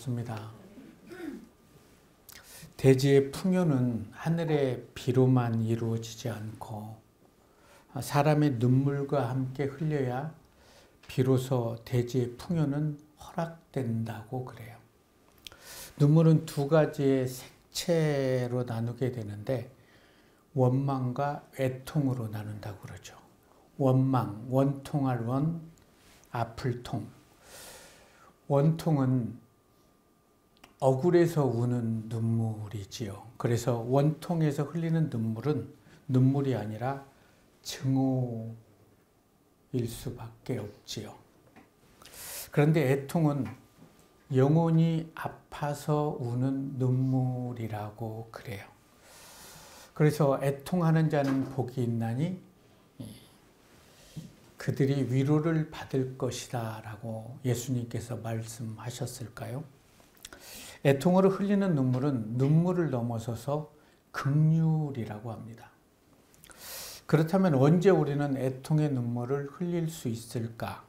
반갑습니다. 대지의 풍요는 하늘의 비로만 이루어지지 않고 사람의 눈물과 함께 흘려야 비로소 대지의 풍요는 허락된다고 그래요. 눈물은 두 가지의 색채로 나누게 되는데 원망과 애통으로 나눈다고 그러죠. 원망, 원통할 원, 아플 통. 원통은 억울해서 우는 눈물이지요. 그래서 원통에서 흘리는 눈물은 눈물이 아니라 증오일 수밖에 없지요. 그런데 애통은 영혼이 아파서 우는 눈물이라고 그래요. 그래서 애통하는 자는 복이 있나니 그들이 위로를 받을 것이다 라고 예수님께서 말씀하셨을까요? 애통으로 흘리는 눈물은 눈물을 넘어서서 긍휼이라고 합니다. 그렇다면 언제 우리는 애통의 눈물을 흘릴 수 있을까?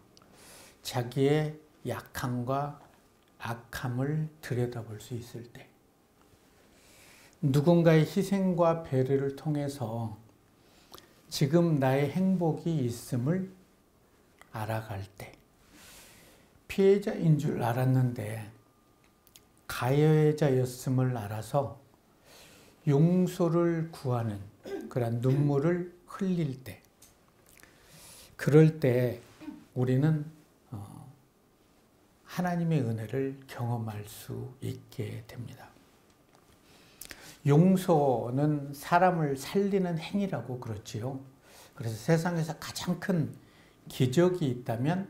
자기의 약함과 악함을 들여다볼 수 있을 때, 누군가의 희생과 배려를 통해서 지금 나의 행복이 있음을 알아갈 때, 피해자인 줄 알았는데 가해자였음을 알아서 용서를 구하는 그런 눈물을 흘릴 때, 그럴 때 우리는 하나님의 은혜를 경험할 수 있게 됩니다. 용서는 사람을 살리는 행위라고 그렇지요. 그래서 세상에서 가장 큰 기적이 있다면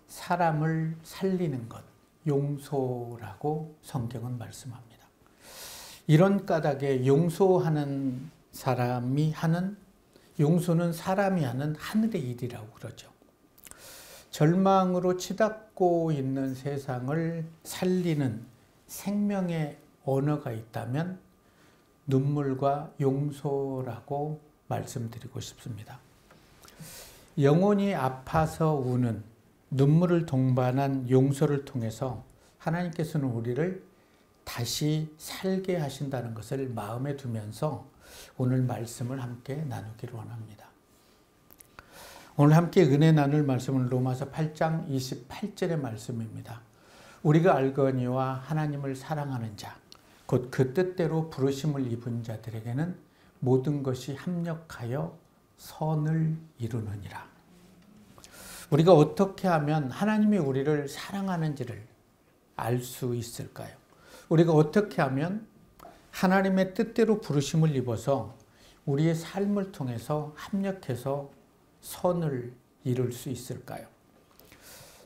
사람을 살리는 것, 용서라고 성경은 말씀합니다. 이런 까닭에 용서하는 사람이 하는, 용서는 사람이 하는 하늘의 일이라고 그러죠. 절망으로 치닫고 있는 세상을 살리는 생명의 언어가 있다면 눈물과 용서라고 말씀드리고 싶습니다. 영혼이 아파서 우는 눈물을 동반한 용서를 통해서 하나님께서는 우리를 다시 살게 하신다는 것을 마음에 두면서 오늘 말씀을 함께 나누기를 원합니다. 오늘 함께 은혜 나눌 말씀은 로마서 8장 28절의 말씀입니다. 우리가 알거니와 하나님을 사랑하는 자, 곧 그 뜻대로 부르심을 입은 자들에게는 모든 것이 합력하여 선을 이루느니라. 우리가 어떻게 하면 하나님이 우리를 사랑하는지를 알 수 있을까요? 우리가 어떻게 하면 하나님의 뜻대로 부르심을 입어서 우리의 삶을 통해서 합력해서 선을 이룰 수 있을까요?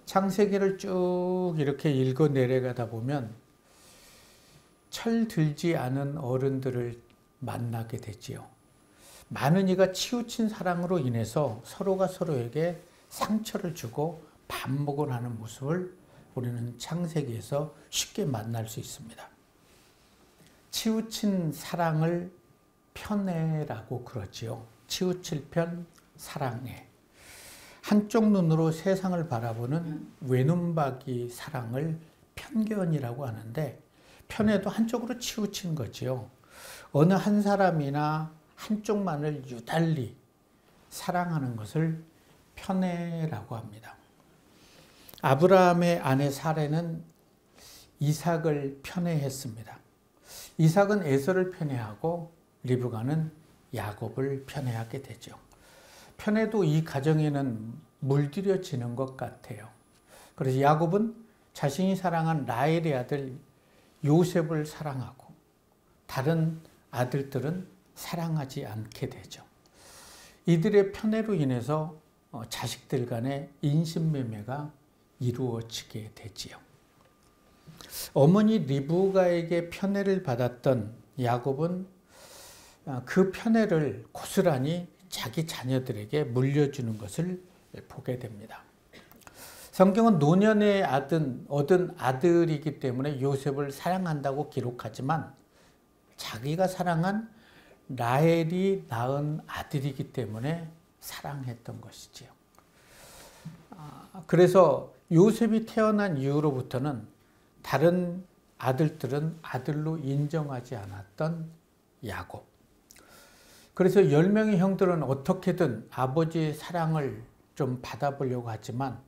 창세기를 쭉 이렇게 읽어 내려가다 보면 철 들지 않은 어른들을 만나게 되지요. 많은 이가 치우친 사랑으로 인해서 서로가 서로에게 상처를 주고 반목을 하는 모습을 우리는 창세기에서 쉽게 만날 수 있습니다. 치우친 사랑을 편애라고 그러지요. 치우칠 편, 사랑해. 한쪽 눈으로 세상을 바라보는 외눈박이 사랑을 편견이라고 하는데, 편애도 한쪽으로 치우친 거지요. 어느 한 사람이나 한쪽만을 유달리 사랑하는 것을 편애라고 합니다. 아브라함의 아내 사레는 이삭을 편애했습니다. 이삭은 에서를 편애하고 리브가는 야곱을 편애하게 되죠. 편애도 이 가정에는 물들여지는 것 같아요. 그래서 야곱은 자신이 사랑한 라헬의 아들 요셉을 사랑하고 다른 아들들은 사랑하지 않게 되죠. 이들의 편애로 인해서 자식들 간의 인신매매가 이루어지게 되지요. 어머니 리브가에게 편애를 받았던 야곱은 그 편애를 고스란히 자기 자녀들에게 물려주는 것을 보게 됩니다. 성경은 노년에 얻은 아들이기 때문에 요셉을 사랑한다고 기록하지만 자기가 사랑한 라헬이 낳은 아들이기 때문에 사랑했던 것이지요. 그래서 요셉이 태어난 이후로부터는 다른 아들들은 아들로 인정하지 않았던 야곱. 그래서 10명의 형들은 어떻게든 아버지의 사랑을 좀 받아보려고 하지만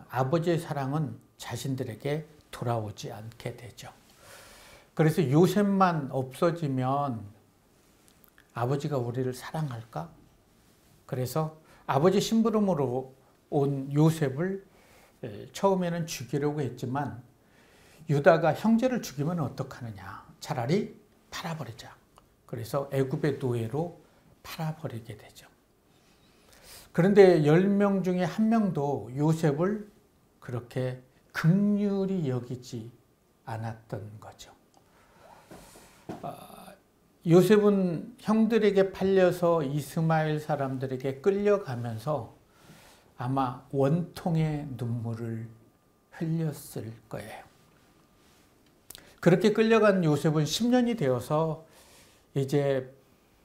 아버지의 사랑은 자신들에게 돌아오지 않게 되죠. 그래서 요셉만 없어지면 아버지가 우리를 사랑할까? 그래서 아버지 심부름으로 온 요셉을 처음에는 죽이려고 했지만 유다가 형제를 죽이면 어떡하느냐. 차라리 팔아버리자. 그래서 애굽의 노예로 팔아버리게 되죠. 그런데 10명 중에 한 명도 요셉을 그렇게 긍휼히 여기지 않았던 거죠. 요셉은 형들에게 팔려서 이스마엘 사람들에게 끌려가면서 아마 원통의 눈물을 흘렸을 거예요. 그렇게 끌려간 요셉은 10년이 되어서 이제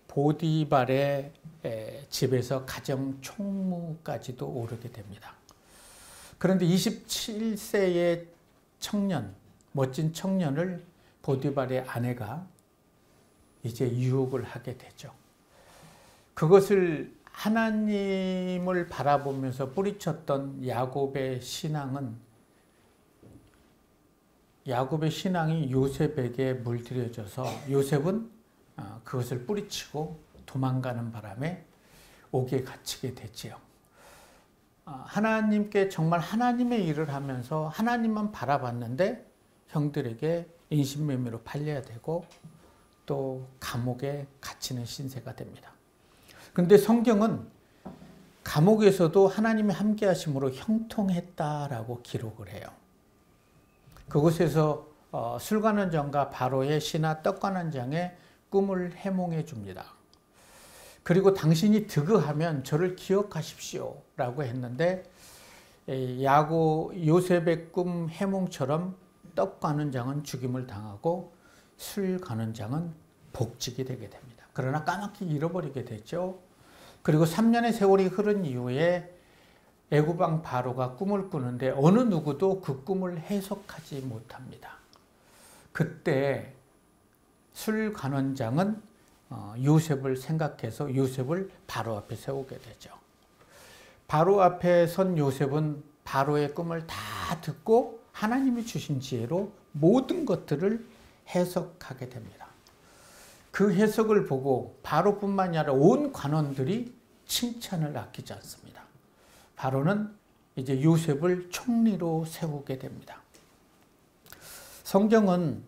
보디발의 집에서 가정 총무까지도 오르게 됩니다. 그런데 27세의 청년, 멋진 청년을 보디발의 아내가 이제 유혹을 하게 되죠. 그것을 하나님을 바라보면서 뿌리쳤던 야곱의 신앙이 요셉에게 물들여져서 요셉은 그것을 뿌리치고 도망가는 바람에 옥에 갇히게 되지요. 하나님께 정말 하나님의 일을 하면서 하나님만 바라봤는데 형들에게 인신매매로 팔려야 되고 또 감옥에 갇히는 신세가 됩니다. 그런데 성경은 감옥에서도 하나님의 함께 하심으로 형통했다라고 기록을 해요. 그곳에서 술관원장과 바로의 신하 떡관원장의 꿈을 해몽해 줍니다. 그리고 당신이 득의하면 저를 기억하십시오 라고 했는데 요셉의 꿈 해몽처럼 떡관원장은 죽임을 당하고 술관원장은 복직이 되게 됩니다. 그러나 까맣게 잃어버리게 되죠. 그리고 3년의 세월이 흐른 이후에 애굽 왕 바로가 꿈을 꾸는데 어느 누구도 그 꿈을 해석하지 못합니다. 그때 술관원장은 요셉을 생각해서 요셉을 바로 앞에 세우게 되죠. 바로 앞에 선 요셉은 바로의 꿈을 다 듣고 하나님이 주신 지혜로 모든 것들을 해석하게 됩니다. 그 해석을 보고 바로뿐만이 아니라 온 관원들이 칭찬을 아끼지 않습니다. 바로는 이제 요셉을 총리로 세우게 됩니다. 성경은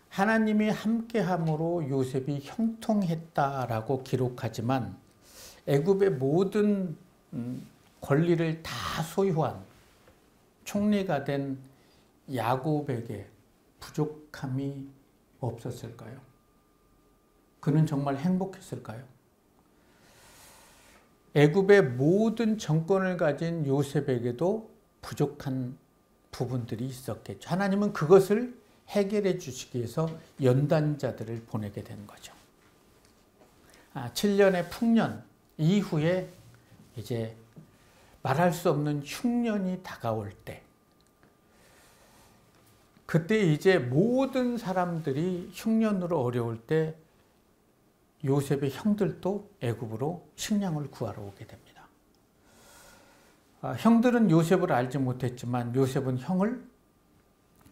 하나님이 함께함으로 요셉이 형통했다라고 기록하지만 애굽의 모든 권리를 다 소유한 총리가 된 야곱에게 부족함이 없었을까요? 그는 정말 행복했을까요? 애굽의 모든 정권을 가진 요셉에게도 부족한 부분들이 있었겠죠. 하나님은 그것을 해결해 주시기 위해서 연단자들을 보내게 된 거죠. 7년의 풍년 이후에 이제 말할 수 없는 흉년이 다가올 때, 그때 이제 모든 사람들이 흉년으로 어려울 때 요셉의 형들도 애굽으로 식량을 구하러 오게 됩니다. 형들은 요셉을 알지 못했지만 요셉은 형을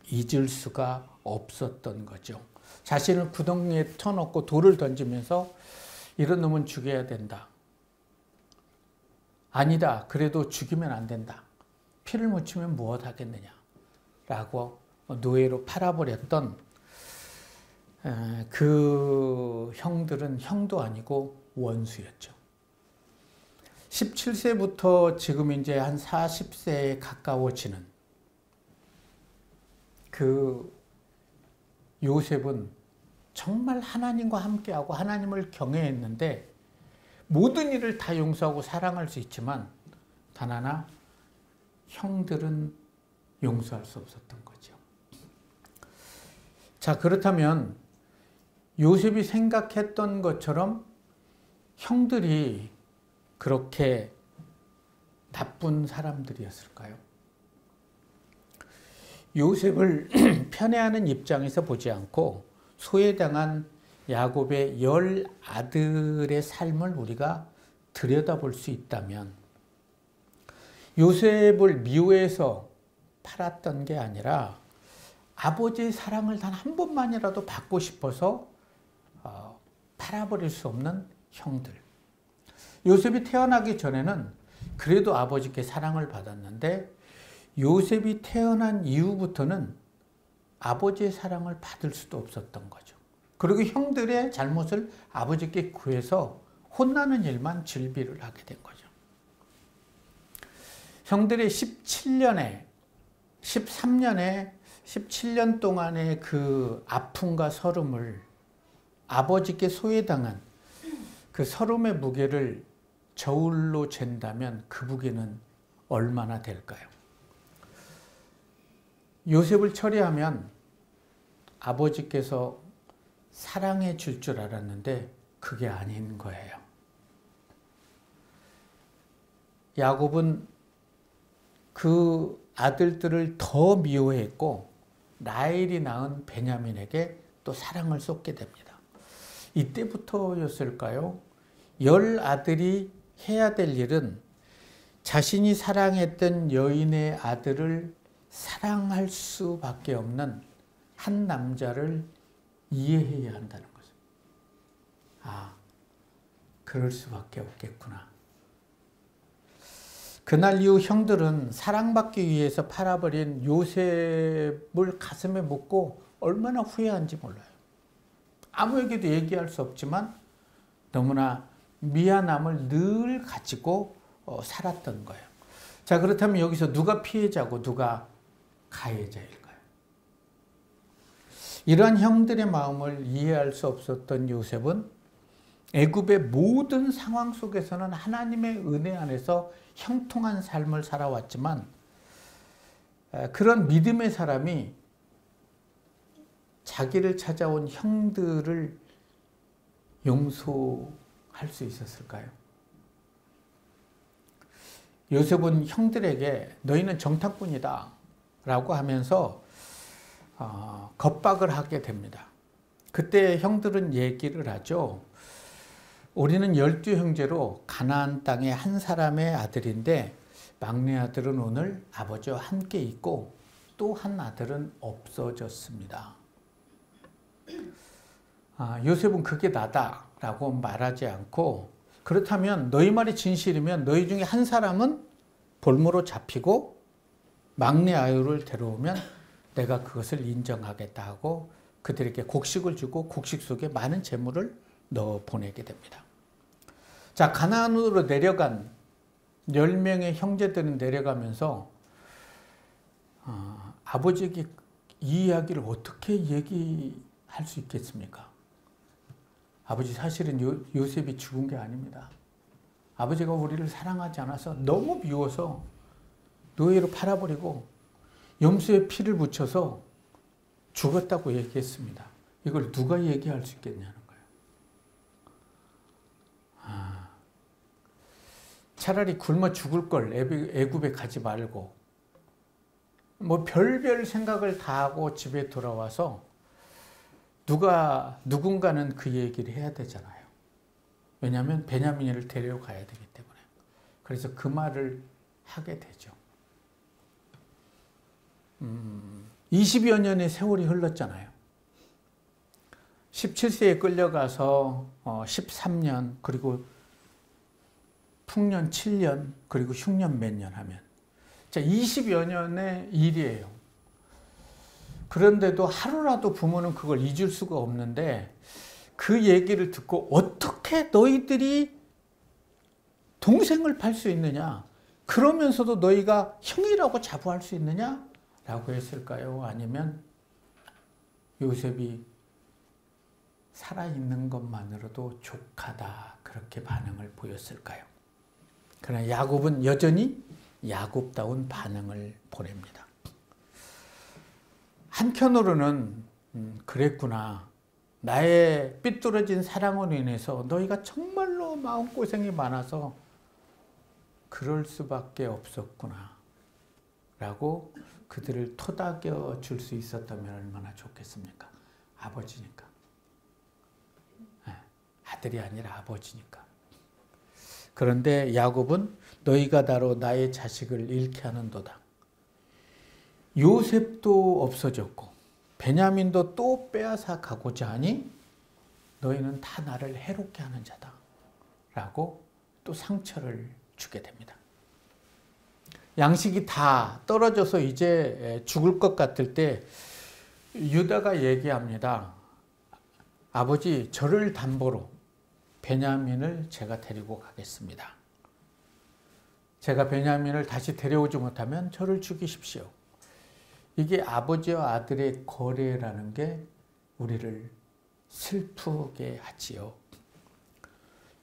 잊을 수가 없었던 거죠. 자신을 구덩이에 쳐넣고 돌을 던지면서 이런 놈은 죽여야 된다. 아니다. 그래도 죽이면 안 된다. 피를 묻히면 무엇 하겠느냐. 라고 노예로 팔아버렸던 그 형들은 형도 아니고 원수였죠. 17세부터 지금 이제 한 40세에 가까워지는 그 요셉은 정말 하나님과 함께하고 하나님을 경외했는데 모든 일을 다 용서하고 사랑할 수 있지만 단 하나 형들은 용서할 수 없었던 거죠. 자, 그렇다면 요셉이 생각했던 것처럼 형들이 그렇게 나쁜 사람들이었을까요? 요셉을 편애하는 입장에서 보지 않고 소외당한 야곱의 10 아들의 삶을 우리가 들여다볼 수 있다면 요셉을 미워해서 팔았던 게 아니라 아버지의 사랑을 단 한 번만이라도 받고 싶어서 팔아버릴 수 없는 형들. 요셉이 태어나기 전에는 그래도 아버지께 사랑을 받았는데 요셉이 태어난 이후부터는 아버지의 사랑을 받을 수도 없었던 거죠. 그리고 형들의 잘못을 아버지께 구해서 혼나는 일만 즐비를 하게 된 거죠. 형들의 17년 동안의 그 아픔과 서름을 아버지께 소외당한 그 서름의 무게를 저울로 잰다면 그 무게는 얼마나 될까요? 요셉을 처리하면 아버지께서 사랑해 줄 줄 알았는데 그게 아닌 거예요. 야곱은 그 아들들을 더 미워했고 라헬이 낳은 베냐민에게 또 사랑을 쏟게 됩니다. 이때부터였을까요? 10 아들이 해야 될 일은 자신이 사랑했던 여인의 아들을 사랑할 수밖에 없는 한 남자를 이해해야 한다는 거죠. 아, 그럴 수밖에 없겠구나. 그날 이후 형들은 사랑받기 위해서 팔아버린 요셉을 가슴에 묻고 얼마나 후회한지 몰라요. 아무에게도 얘기할 수 없지만 너무나 미안함을 늘 가지고 살았던 거예요. 자, 그렇다면 여기서 누가 피해자고 누가 가해자일까요? 이러한 형들의 마음을 이해할 수 없었던 요셉은 애굽의 모든 상황 속에서는 하나님의 은혜 안에서 형통한 삶을 살아왔지만 그런 믿음의 사람이 자기를 찾아온 형들을 용서할 수 있었을까요? 요셉은 형들에게 너희는 정탐꾼이다 라고 하면서 겁박을 하게 됩니다. 그때 형들은 얘기를 하죠. 우리는 12형제로 가나안 땅의 한 사람의 아들인데 막내 아들은 오늘 아버지와 함께 있고 또 한 아들은 없어졌습니다. 요셉은 그게 나다라고 말하지 않고 그렇다면 너희 말이 진실이면 너희 중에 한 사람은 볼모로 잡히고 막내 아유를 데려오면 내가 그것을 인정하겠다 하고 그들에게 곡식을 주고 곡식 속에 많은 재물을 넣어 보내게 됩니다. 자, 가나안으로 내려간 10명의 형제들은 내려가면서 아버지에게 이 이야기를 어떻게 얘기할 수 있겠습니까? 아버지, 사실은 요셉이 죽은 게 아닙니다. 아버지가 우리를 사랑하지 않아서 너무 미워서 노예로 팔아버리고 염소에 피를 묻혀서 죽었다고 얘기했습니다. 이걸 누가 얘기할 수 있겠냐는 거예요. 차라리 굶어 죽을 걸 애굽에 가지 말고 뭐 별별 생각을 다 하고 집에 돌아와서 누군가는 그 얘기를 해야 되잖아요. 왜냐하면 베냐민을 데려가야 되기 때문에. 그래서 그 말을 하게 되죠. 20여 년의 세월이 흘렀잖아요. 17세에 끌려가서 13년 그리고 풍년 7년 그리고 흉년 몇 년 하면 자 20여 년의 일이에요. 그런데도 하루라도 부모는 그걸 잊을 수가 없는데 그 얘기를 듣고 어떻게 너희들이 동생을 팔 수 있느냐? 그러면서도 너희가 형이라고 자부할 수 있느냐? 라고 했을까요? 아니면 요셉이 살아있는 것만으로도 족하다 그렇게 반응을 보였을까요? 그러나 야곱은 여전히 야곱다운 반응을 보냅니다. 한편으로는 그랬구나. 나의 삐뚤어진 사랑으로 인해서 너희가 정말로 마음고생이 많아서 그럴 수밖에 없었구나. 라고 그들을 토닥여 줄 수 있었다면 얼마나 좋겠습니까? 아버지니까. 아들이 아니라 아버지니까. 그런데 야곱은 너희가 나로 나의 자식을 잃게 하는도다. 요셉도 없어졌고 베냐민도 또 빼앗아 가고자 하니 너희는 다 나를 해롭게 하는 자다. 라고 또 상처를 주게 됩니다. 양식이 다 떨어져서 이제 죽을 것 같을 때 유다가 얘기합니다. 아버지, 저를 담보로 베냐민을 제가 데리고 가겠습니다. 제가 베냐민을 다시 데려오지 못하면 저를 죽이십시오. 이게 아버지와 아들의 거래라는 게 우리를 슬프게 하지요.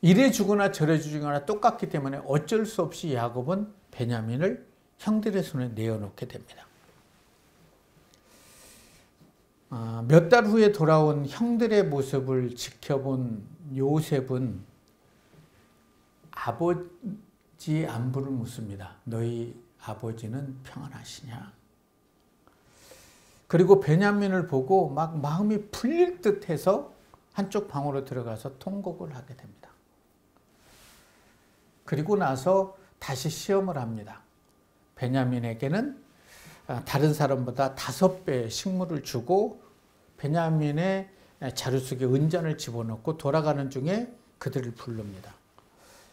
이래 주거나 저래 주거나 똑같기 때문에 어쩔 수 없이 야곱은 베냐민을 형들의 손에 내어놓게 됩니다. 몇 달 후에 돌아온 형들의 모습을 지켜본 요셉은 아버지 안부를 묻습니다. 너희 아버지는 평안하시냐? 그리고 베냐민을 보고 막 마음이 풀릴 듯 해서 한쪽 방으로 들어가서 통곡을 하게 됩니다. 그리고 나서 다시 시험을 합니다. 베냐민에게는 다른 사람보다 5배의 식물을 주고 베냐민의 자루 속에 은잔을 집어넣고 돌아가는 중에 그들을 부릅니다.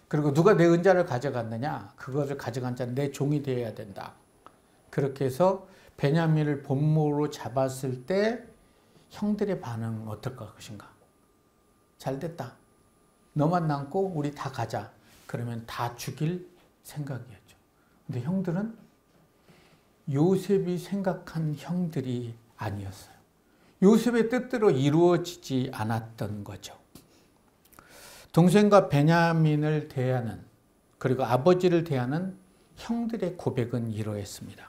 그리고 누가 내 은잔을 가져갔느냐? 그것을 가져간 자는 내 종이 되어야 된다. 그렇게 해서 베냐민을 본모로 잡았을 때 형들의 반응은 어떨 것인가? 잘 됐다. 너만 남고 우리 다 가자. 그러면 다 죽일 생각이었죠. 근데 형들은 요셉이 생각한 형들이 아니었어요. 요셉의 뜻대로 이루어지지 않았던 거죠. 동생과 베냐민을 대하는, 그리고 아버지를 대하는 형들의 고백은 이러했습니다.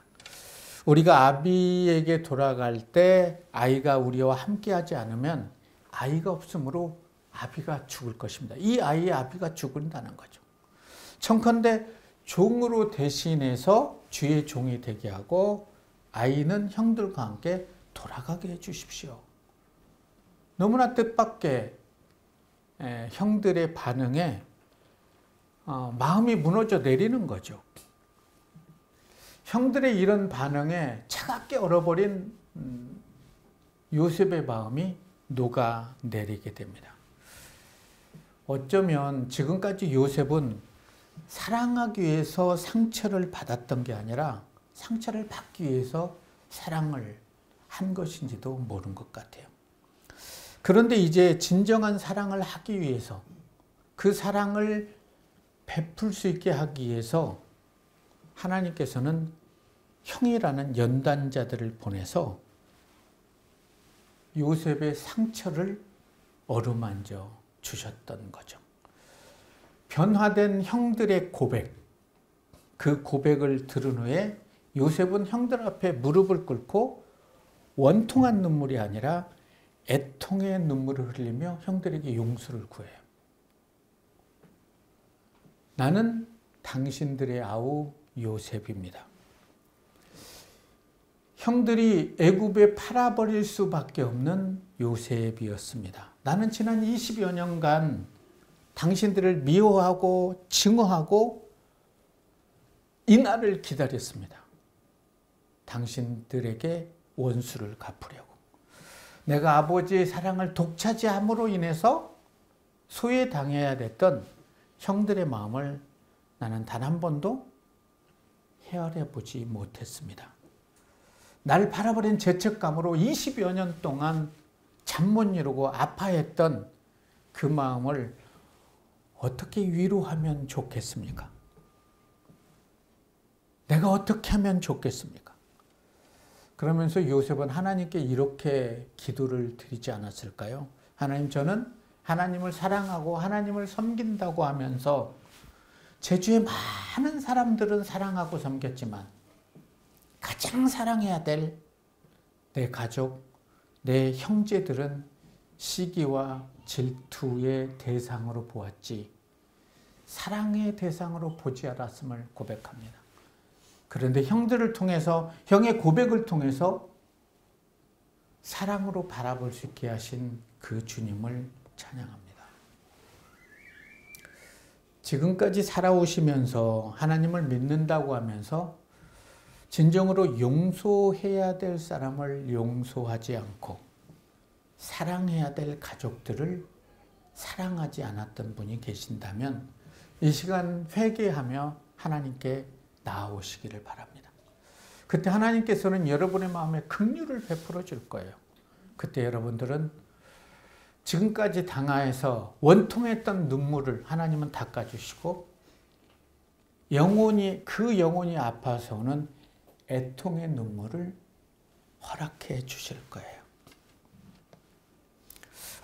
우리가 아비에게 돌아갈 때 아이가 우리와 함께하지 않으면 아이가 없으므로 아비가 죽을 것입니다. 이 아이의 아비가 죽는다는 거죠. 청컨대 종으로 대신해서 주의 종이 되게 하고 아이는 형들과 함께 돌아가게 해주십시오. 너무나 뜻밖의 형들의 반응에 마음이 무너져 내리는 거죠. 형들의 이런 반응에 차갑게 얼어버린 요셉의 마음이 녹아내리게 됩니다. 어쩌면 지금까지 요셉은 사랑하기 위해서 상처를 받았던 게 아니라 상처를 받기 위해서 사랑을 한 것인지도 모르는 것 같아요. 그런데 이제 진정한 사랑을 하기 위해서, 그 사랑을 베풀 수 있게 하기 위해서 하나님께서는 형이라는 연단자들을 보내서 요셉의 상처를 어루만져 주셨던 거죠. 변화된 형들의 고백, 그 고백을 들은 후에 요셉은 형들 앞에 무릎을 꿇고 원통한 눈물이 아니라 애통의 눈물을 흘리며 형들에게 용서를 구해요. 나는 당신들의 아우 요셉입니다. 형들이 애굽에 팔아버릴 수밖에 없는 요셉이었습니다. 나는 지난 20여 년간 당신들을 미워하고 증오하고 이 날을 기다렸습니다. 당신들에게 원수를 갚으려고. 내가 아버지의 사랑을 독차지함으로 인해서 소외당해야 됐던 형들의 마음을 나는 단 한 번도 헤아려 보지 못했습니다. 날 바라버린 죄책감으로 20여 년 동안 잠 못 이루고 아파했던 그 마음을 어떻게 위로하면 좋겠습니까? 내가 어떻게 하면 좋겠습니까? 그러면서 요셉은 하나님께 이렇게 기도를 드리지 않았을까요? 하나님, 저는 하나님을 사랑하고 하나님을 섬긴다고 하면서 제 주위에 많은 사람들은 사랑하고 섬겼지만 가장 사랑해야 될 내 가족, 내 형제들은 시기와 질투의 대상으로 보았지 사랑의 대상으로 보지 않았음을 고백합니다. 그런데 형들을 통해서, 형의 고백을 통해서 사랑으로 바라볼 수 있게 하신 그 주님을 찬양합니다. 지금까지 살아오시면서 하나님을 믿는다고 하면서 진정으로 용서해야 될 사람을 용서하지 않고 사랑해야 될 가족들을 사랑하지 않았던 분이 계신다면 이 시간 회개하며 하나님께 나아오시기를 바랍니다. 그때 하나님께서는 여러분의 마음에 긍휼을 베풀어 줄 거예요. 그때 여러분들은 지금까지 당하여서 원통했던 눈물을 하나님은 닦아주시고 그 영혼이 아파서는 애통의 눈물을 허락해 주실 거예요.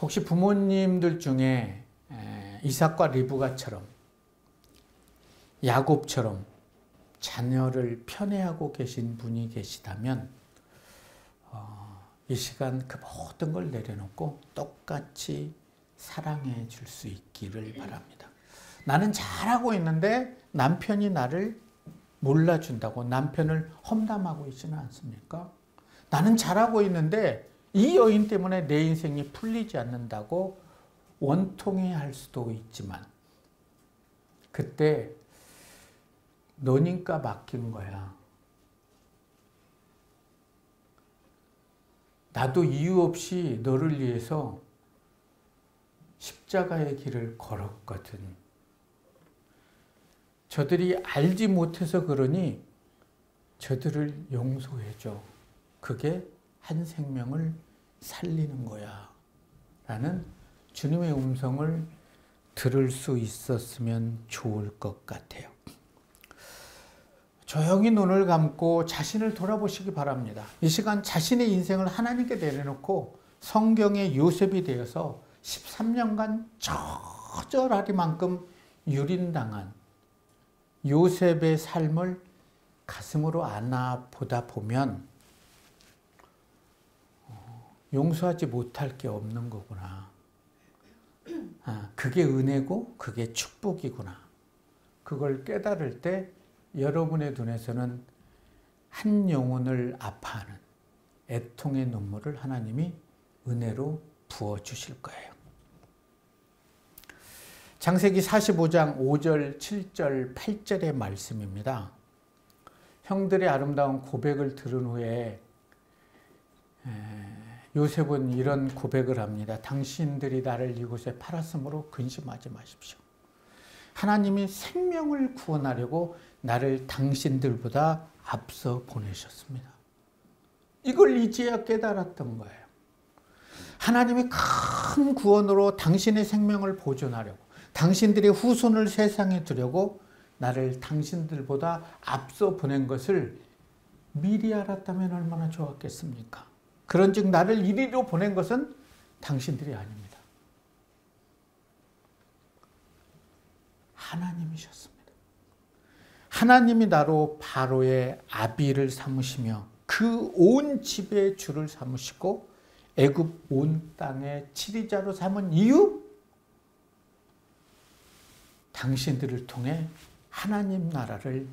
혹시 부모님들 중에 이삭과 리브가처럼 야곱처럼 자녀를 편애하고 계신 분이 계시다면 이 시간 그 모든 걸 내려놓고 똑같이 사랑해 줄 수 있기를 바랍니다. 나는 잘하고 있는데 남편이 나를 몰라준다고 남편을 험담하고 있지는 않습니까? 나는 잘하고 있는데 이 여인 때문에 내 인생이 풀리지 않는다고 원통해할 수도 있지만 그때 너니까 맡긴 거야. 나도 이유 없이 너를 위해서 십자가의 길을 걸었거든. 저들이 알지 못해서 그러니 저들을 용서해줘. 그게 한 생명을 살리는 거야. 라는 주님의 음성을 들을 수 있었으면 좋을 것 같아요. 조용히 눈을 감고 자신을 돌아보시기 바랍니다. 이 시간 자신의 인생을 하나님께 내려놓고 성경의 요셉이 되어서 13년간 처절하리만큼 유린당한 요셉의 삶을 가슴으로 안아보다 보면 용서하지 못할 게 없는 거구나. 그게 은혜고 그게 축복이구나. 그걸 깨달을 때 여러분의 눈에서는 한 영혼을 아파하는 애통의 눈물을 하나님이 은혜로 부어주실 거예요. 창세기 45장 5절, 7절, 8절의 말씀입니다. 형들의 아름다운 고백을 들은 후에 요셉은 이런 고백을 합니다. 당신들이 나를 이곳에 팔았으므로 근심하지 마십시오. 하나님이 생명을 구원하려고 나를 당신들보다 앞서 보내셨습니다. 이걸 이제야 깨달았던 거예요. 하나님이 큰 구원으로 당신의 생명을 보존하려고 당신들의 후손을 세상에 두려고 나를 당신들보다 앞서 보낸 것을 미리 알았다면 얼마나 좋았겠습니까? 그런즉 나를 이리로 보낸 것은 당신들이 아닙니다. 하나님이셨습니다. 하나님이 나로 바로의 아비를 삼으시며 그 온 집의 주를 삼으시고 애굽 온 땅의 치리자로 삼은 이유? 당신들을 통해 하나님 나라를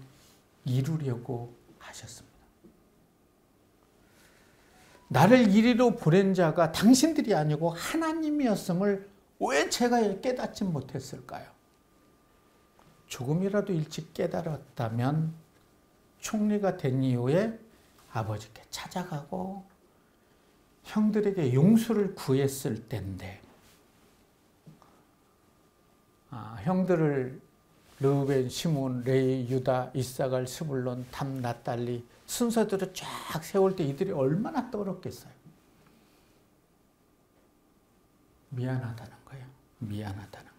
이루려고 하셨습니다. 나를 이리로 보낸 자가 당신들이 아니고 하나님이었음을 왜 제가 깨닫지 못했을까요? 조금이라도 일찍 깨달았다면 총리가 된 이후에 아버지께 찾아가고 형들에게 용서를 구했을 텐데 형들을 르우벤, 시몬, 레위, 유다, 이사갈, 스불론, 담, 납달리 순서대로 쫙 세울 때 이들이 얼마나 떨었겠어요. 미안하다는 거예요. 미안하다는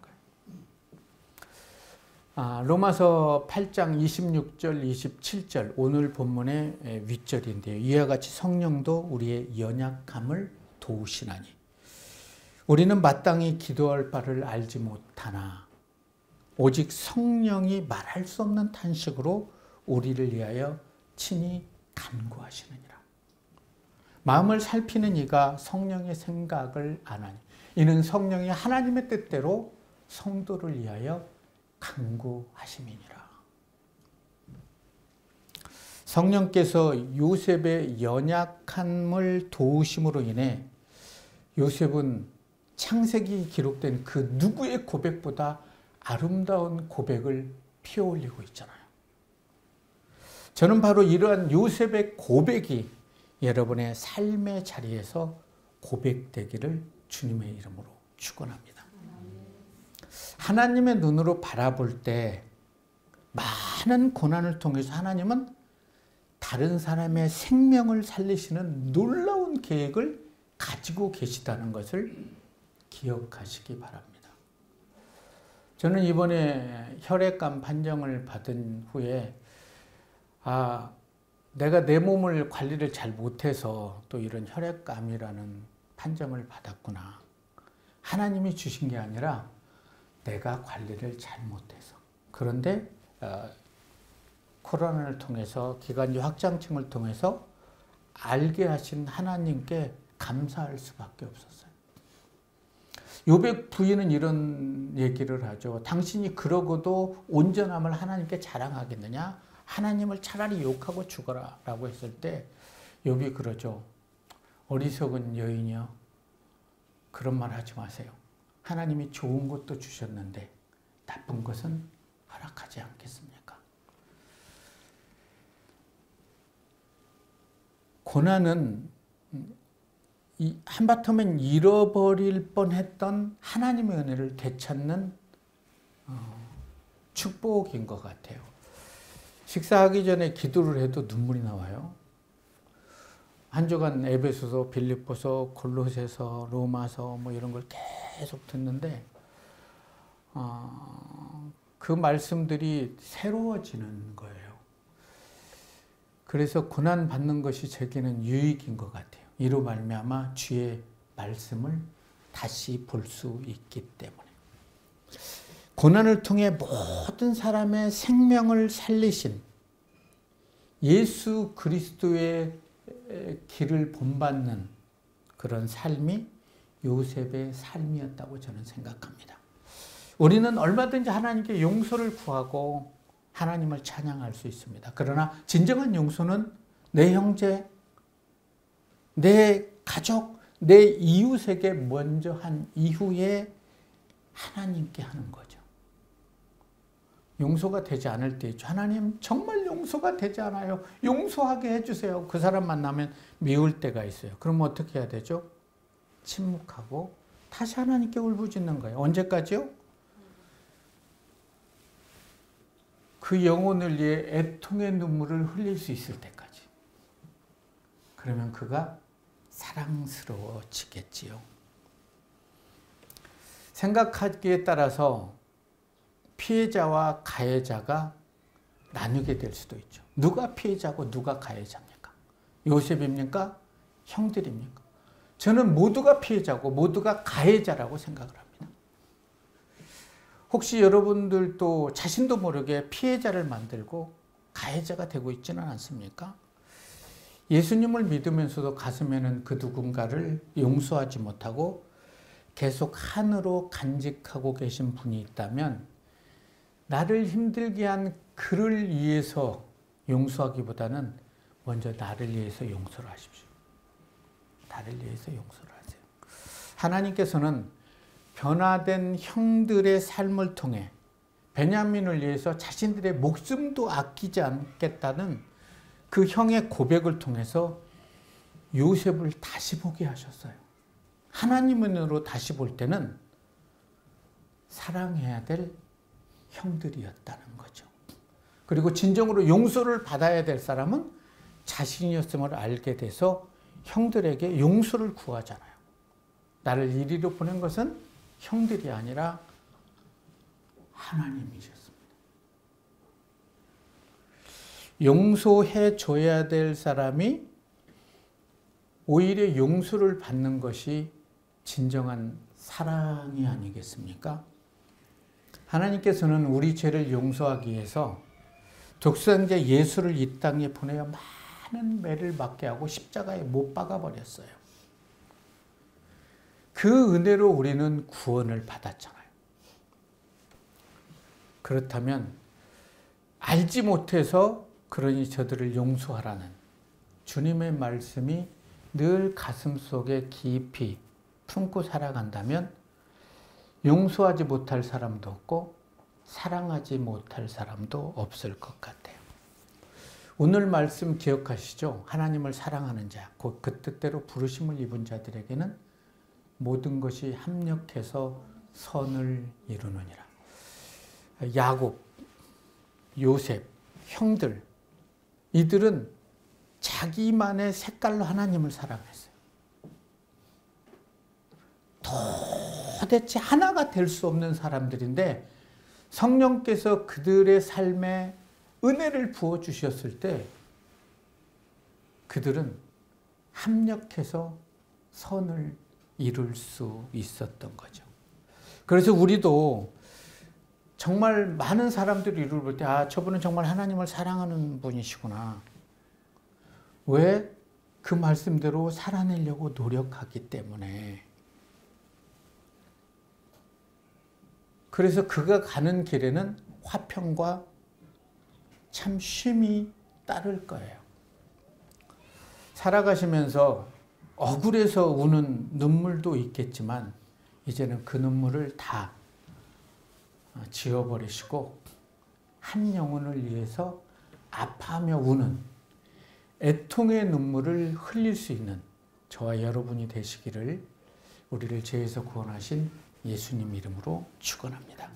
거예요. 로마서 8장 26절, 27절 오늘 본문의 윗절인데요. 이와 같이 성령도 우리의 연약함을 도우시나니 우리는 마땅히 기도할 바를 알지 못하나 오직 성령이 말할 수 없는 탄식으로 우리를 위하여 친히 간구하시느니라. 마음을 살피는 이가 성령의 생각을 아나니 이는 성령이 하나님의 뜻대로 성도를 위하여 간구하심이니라. 성령께서 요셉의 연약함을 도우심으로 인해 요셉은 창세기 기록된 그 누구의 고백보다 아름다운 고백을 피어올리고 있잖아요. 저는 바로 이러한 요셉의 고백이 여러분의 삶의 자리에서 고백되기를 주님의 이름으로 축원합니다. 하나님의 눈으로 바라볼 때 많은 고난을 통해서 하나님은 다른 사람의 생명을 살리시는 놀라운 계획을 가지고 계시다는 것을 기억하시기 바랍니다. 저는 이번에 혈액암 판정을 받은 후에 내가 내 몸을 관리를 잘 못해서 또 이런 혈액암이라는 판정을 받았구나. 하나님이 주신 게 아니라 내가 관리를 잘 못해서. 그런데 코로나를 통해서 기관지 확장층을 통해서 알게 하신 하나님께 감사할 수밖에 없었어요. 요백 부인은 이런 얘기를 하죠. 당신이 그러고도 온전함을 하나님께 자랑하겠느냐? 하나님을 차라리 욕하고 죽어라 라고 했을 때 욥이 그러죠. 어리석은 여인이여, 그런 말 하지 마세요. 하나님이 좋은 것도 주셨는데 나쁜 것은 허락하지 않겠습니까? 고난은 한바탕은 잃어버릴 뻔했던 하나님의 은혜를 되찾는 축복인 것 같아요. 식사하기 전에 기도를 해도 눈물이 나와요. 한 주간 에베소서, 빌립보서, 골로새서, 로마서 뭐 이런 걸 계속 듣는데 그 말씀들이 새로워지는 거예요. 그래서 고난 받는 것이 제게는 유익인 것 같아요. 이로 말미암아 주의 말씀을 다시 볼 수 있기 때문에. 고난을 통해 모든 사람의 생명을 살리신 예수 그리스도의 길을 본받는 그런 삶이 요셉의 삶이었다고 저는 생각합니다. 우리는 얼마든지 하나님께 용서를 구하고 하나님을 찬양할 수 있습니다. 그러나 진정한 용서는 내 형제, 내 가족, 내 이웃에게 먼저 한 이후에 하나님께 하는 거죠. 용서가 되지 않을 때 있죠. 하나님 정말 용서가 되지 않아요. 용서하게 해주세요. 그 사람 만나면 미울 때가 있어요. 그럼 어떻게 해야 되죠? 침묵하고 다시 하나님께 울부짖는 거예요. 언제까지요? 그 영혼을 위해 애통의 눈물을 흘릴 수 있을 때까지. 그러면 그가 사랑스러워지겠지요. 생각하기에 따라서 피해자와 가해자가 나누게 될 수도 있죠. 누가 피해자고 누가 가해자입니까? 요셉입니까? 형들입니까? 저는 모두가 피해자고 모두가 가해자라고 생각을 합니다. 혹시 여러분들도 자신도 모르게 피해자를 만들고 가해자가 되고 있지는 않습니까? 예수님을 믿으면서도 가슴에는 그 누군가를 용서하지 못하고 계속 한으로 간직하고 계신 분이 있다면 나를 힘들게 한 그를 위해서 용서하기보다는 먼저 나를 위해서 용서를 하십시오. 나를 위해서 용서를 하세요. 하나님께서는 변화된 형들의 삶을 통해 베냐민을 위해서 자신들의 목숨도 아끼지 않겠다는 그 형의 고백을 통해서 요셉을 다시 보게 하셨어요. 하나님으로 다시 볼 때는 사랑해야 될 형들이었다는 거죠. 그리고 진정으로 용서를 받아야 될 사람은 자신이었음을 알게 돼서 형들에게 용서를 구하잖아요. 나를 이리로 보낸 것은 형들이 아니라 하나님이셨습니다. 용서해 줘야 될 사람이 오히려 용서를 받는 것이 진정한 사랑이 아니겠습니까? 하나님께서는 우리 죄를 용서하기 위해서 독생자 예수를 이 땅에 보내어 많은 매를 맞게 하고 십자가에 못 박아버렸어요. 그 은혜로 우리는 구원을 받았잖아요. 그렇다면 알지 못해서 그러니 저들을 용서하라는 주님의 말씀이 늘 가슴속에 깊이 품고 살아간다면 용서하지 못할 사람도 없고 사랑하지 못할 사람도 없을 것 같아요. 오늘 말씀 기억하시죠? 하나님을 사랑하는 자, 곧 그 뜻대로 부르심을 입은 자들에게는 모든 것이 합력해서 선을 이루느니라. 야곱, 요셉, 형들, 이들은 자기만의 색깔로 하나님을 사랑했어요. 도대체 하나가 될 수 없는 사람들인데 성령께서 그들의 삶에 은혜를 부어주셨을 때 그들은 합력해서 선을 이룰 수 있었던 거죠. 그래서 우리도 정말 많은 사람들이 이를 볼 때, 아, 저분은 정말 하나님을 사랑하는 분이시구나. 왜? 그 말씀대로 살아내려고 노력하기 때문에. 그래서 그가 가는 길에는 화평과 참 쉼이 따를 거예요. 살아가시면서 억울해서 우는 눈물도 있겠지만 이제는 그 눈물을 다 지워버리시고 한 영혼을 위해서 아파하며 우는 애통의 눈물을 흘릴 수 있는 저와 여러분이 되시기를 우리를 죄에서 구원하신 예수님 이름으로 축원합니다.